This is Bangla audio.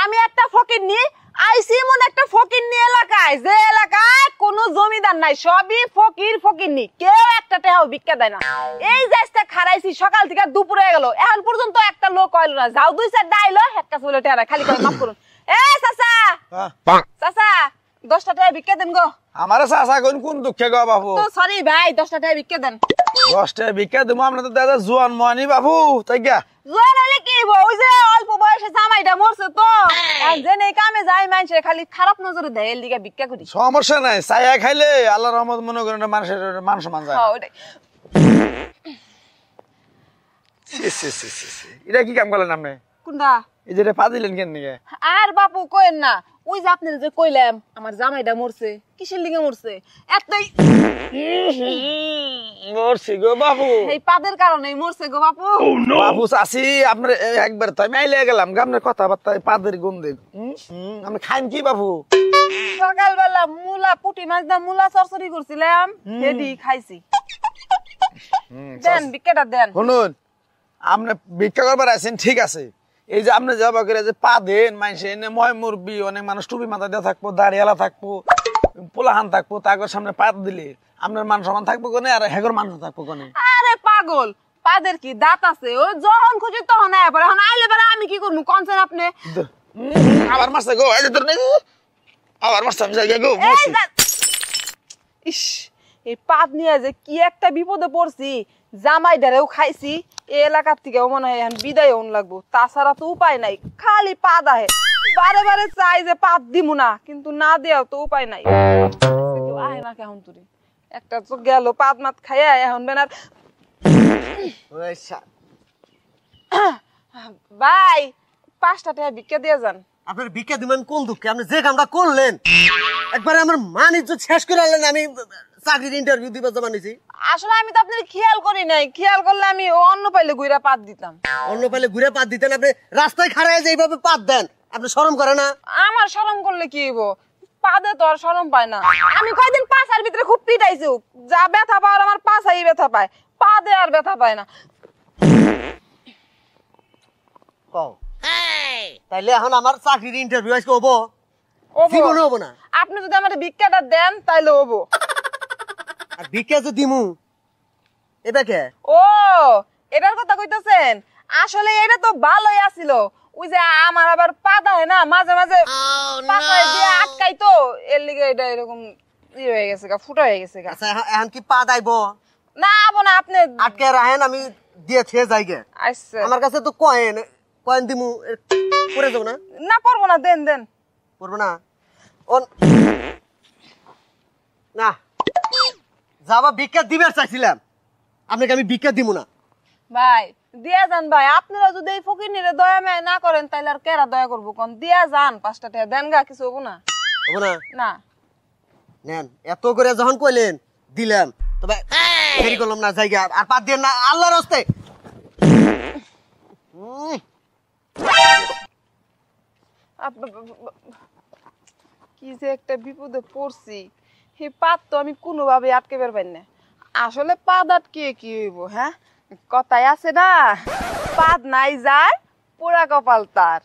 আমি একটা ফকিন্নি আইছি এমন একটা ফকিন্নি এলাকায়, যে এলাকায় কোনো জমিদার নাই, সবই ফকিন্নি, কেউ একটা টাকাও ভিক্ষা দেয় না। এই যে আজকে খারাইছি সকাল থেকে দুপুর হয়ে গেল, এখন পর্যন্ত একটা লোক হইল না। যাও দুই চার ডাইলো হেড কাছে বলে টেরা খালি করে মাফ করুন। এ চাচা চাচা 10টা টাকা ভিক্ষা দেন গো। আমার চাচা কোন দুঃখে গো বাবু? তো সরি ভাই, 10টা টাকা ভিক্ষা দেন। 10 টাকা ভিক্ষা দেবো? আমরা তো দাদা জোয়ান মানি বাবু, তাই গা জোয়ান হলে কি হইব? ওই যে অল্প বয়সে জামাইটা মরছে তো, যে নেই কামে যায় মানুষের খালি খারাপ নজরে দেয়, এর লিগে ভিক্ষা করি। সমস্যা নাই, চায়া খাইলে আল্লাহর রহমত মনে করেন মানুষের মান সম্মান যায়। এটা কি কাম করলেন আপনি? কোনটা? এই যে পা দিলেন কেন নিকে? আর বাপু কইেন না, ওই যে আপনার যে কইলাম আমার জামাইটা মরছে, কিসের লিগে মরছে? এতই মরছি গো বাবু, এই পাদের কারণে মরছে গো বাপু। বাবু চাচি আপনার একবার তো আমি আইলে গেলাম আপনার কথাবার্তায় পাদের গন্ধে। আমি খাইন কি বাবু? সকালবেলা মুলা পুটি মাছ দা মুলা চরচরি করছিলাম, হেডি খাইছি। দেন ভিক্ষাটা দেন। শুনুন, আপনি ভিক্ষা করবার আছেন ঠিক আছে, এই যে আপনি যাবা করে যে পা দেন মানুষে এনে ময় মুরবি, অনেক মানুষ টুপি মাথা দিয়ে থাকবো, দাড়িয়ালা থাকবো, পোলাহান থাকবো, তার সামনে পা দিলে আপনার মান সম্মান থাকবো কোনে আর হেগর মান থাকবো কোনে? আরে পাগল, পাদের কি দাঁত আছে? ও যখন খুশি তখন আয় পরে, এখন আইলে পরে আমি কি করবো কনসেন আপনি? আবার মারছে গো, এই যে তোর নেই আবার মারছে, আমি যাই গো। ইস, এই পাদ নিয়ে যে কি একটা বিপদে পড়ছি, জামাইডারেও খাইছি, এই এলাকার থেকে মনে হয় এখন বিদায় হন লাগবো, তাছাড়া তো উপায় নাই। খালি পাদ আহে, বারে বারে চাই যে পাদ দিমু না, কিন্তু না দেওয়াও তো উপায় নাই। আহে না কেমন তুই একটা তো গেল পাদ মাত খাইয়া, এখন বেনার। ভাই 5টা টাকা ভিক্ষা দিয়ে যান। আপনার ভিক্ষা দিবেন কোন দুঃখে? আপনি যে কামটা করলেন একবারে আমার মান ইজ্জত শেষ করে আনলেন। আমি চাকরির ইন্টারভিউ দিবার জমা নিছি। আসলে আমি তো আপনার খেয়াল করি নাই, খেয়াল করলে আমি অন্য পাইলে গুইরা পাত দিতাম। অন্য পাইলে ঘুরে পাত দিতেন? আপনি রাস্তায় খাড়ায় যে এইভাবে পাত দেন, আপনি শরম করে না? আমার শরম করলে কি হইব? পাদে তো আর শরম পায় না। আমি কয়দিন পাছার ভিতরে খুব পিটাইছি, যা ব্যথা পাওয়ার আমার পাছাই ব্যথা পায়, পাদে আর ব্যথা পায় না। কও তাইলে এখন আমার চাকরির ইন্টারভিউ আজকে হবো? জীবনে হবো না। আপনি যদি আমার ভিক্ষাটা দেন তাইলে হবো। আর ভিক্ষা যে দিমু এটা কে? ও, এটার কথা কইতাছেন? আসলে এটা তো ভালোই আছিল, ওই যে আমার আবার পাদা হয় না, মাঝে মাঝে পাছায় দিয়ে আটকাই, তো এর লিগে এটা এরকম ইয়ে হয়ে গেছে, ফুটা হয়ে গেছে। আচ্ছা এখন কি পা দাইবো? না আবো না, আপনি আটকে রাখেন, আমি দিয়ে ছেড়ে যাই গে। আচ্ছা, আমার কাছে তো কয়েন দিমু, করে যাবো না? না পারবো না, দেন দেন। করবো না না, যাবা ভিক্ষা দিবার চাইছিলাম, আপনাকে আমি ভিক্ষা দিব না। ভাই দিয়া যান ভাই, আপনারা যদি এই ফকিরনিরে দয়া মায়া না করেন তাইলে আর কেরা দয়া করবো কোন? দিয়া যান, 5টা টাকা দেন গা, কিছু হবো না। হবো না? না নেন, এত করে যখন কইলেন দিলাম, তবে দেরি করলাম না, জায়গা আর পাত দিয়ে না আল্লাহর রাস্তায়। কি যে একটা বিপদে পড়ছি, এই পাত তো আমি কোনোভাবে আটকে বের পাই না। আসলে পাদ আটকে কি হইব? হ্যাঁ, কথায় আছে না, পাদ নাই যায় পোড়া কপাল তার।